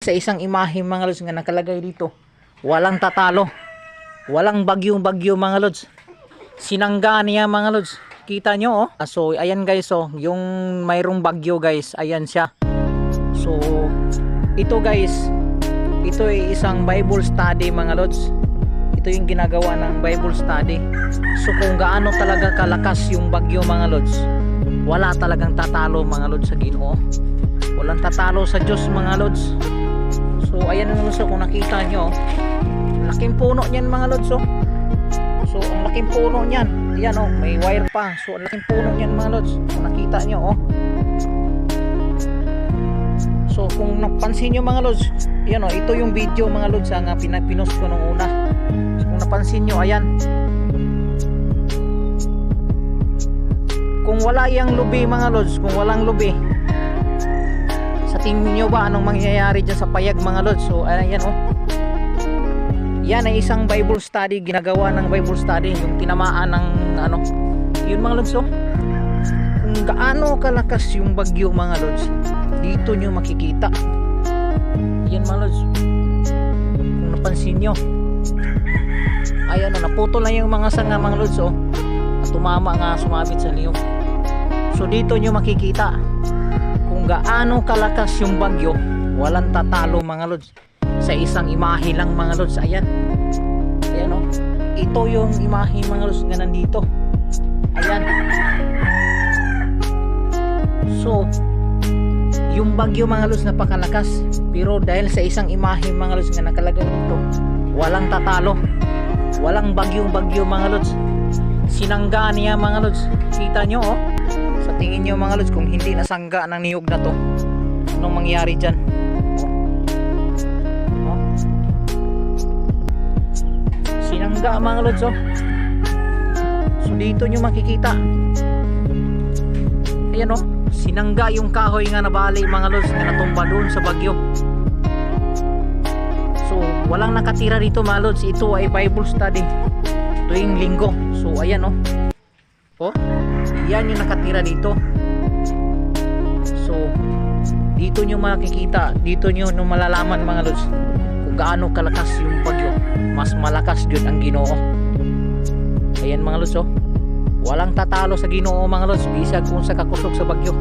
sa isang imahe mga lods nga nakalagay dito, walang tatalo, walang bagyo-bagyo mga lods. Sinangga niya mga lods. Kita nyo oh. So ayan guys oh, yung mayroong bagyo guys, ayan siya. So ito guys, ito ay isang Bible study mga lods. Ito yung ginagawa ng Bible study. So kung gaano talaga kalakas yung bagyo mga lods, wala talagang tatalo mga lods sa Ginoo. Walang tatalo sa Diyos mga lods. So ayan mga lods, kung nakita nyo, laking puno niyan mga lods oh. So ang laking puno niyan, ayan oh, may wire pa. So ang laking puno niyan mga lods, kung nakita nyo oh. So kung napansin nyo mga lods, ayan oh, ito yung video mga lods nga pinost ko nung una. So, kung napansin nyo, ayan, kung wala yang lubi mga lods, kung walang lubi, sa tingin nyo ba anong mangyayari dyan sa payag mga lods? So ayan oh, yan ay isang Bible study, ginagawa ng Bible study, yung tinamaan ng ano, yun mga lods oh. Kung gaano kalakas yung bagyo mga lods, dito nyo makikita. Yan mga lods, kung napansin nyo, ayan oh, naputol na yung mga sanga mga lods oh, at tumama nga, sumabit sa niyog. So dito nyo makikita kung gaano kalakas yung bagyo, walang tatalo mga lods sa isang imahe lang mga lods. Ayan, ayan oh, ito yung imahe mga lods nga nandito. Ayan. So yung bagyo mga lods napakalakas, pero dahil sa isang imahe mga lods nga nakalagay dito, walang tatalo, walang bagyo mga lods. Sinangga niya mga lods. Kita nyo oh, sa tingin nyo mga lods, kung hindi nasangga ng niyog na to, anong mangyari dyan? Oh. Sinangga mga lods oh. So dito nyo makikita, ayan oh, sinangga yung kahoy nga nabali mga lods, nga natumba doon sa bagyo. So walang nakatira dito mga lods. Ito ay Bible study tuwing linggo. So ayan oh, oh, yan yung nakatira dito. So dito nyo makikita, dito nyo malalaman mga lods kung gaano kalakas yung bagyo. Mas malakas yun ang Ginoo. Ayan mga lods oh, walang tatalo sa Ginoo mga lods, bisag kung sa kakusog sa bagyo.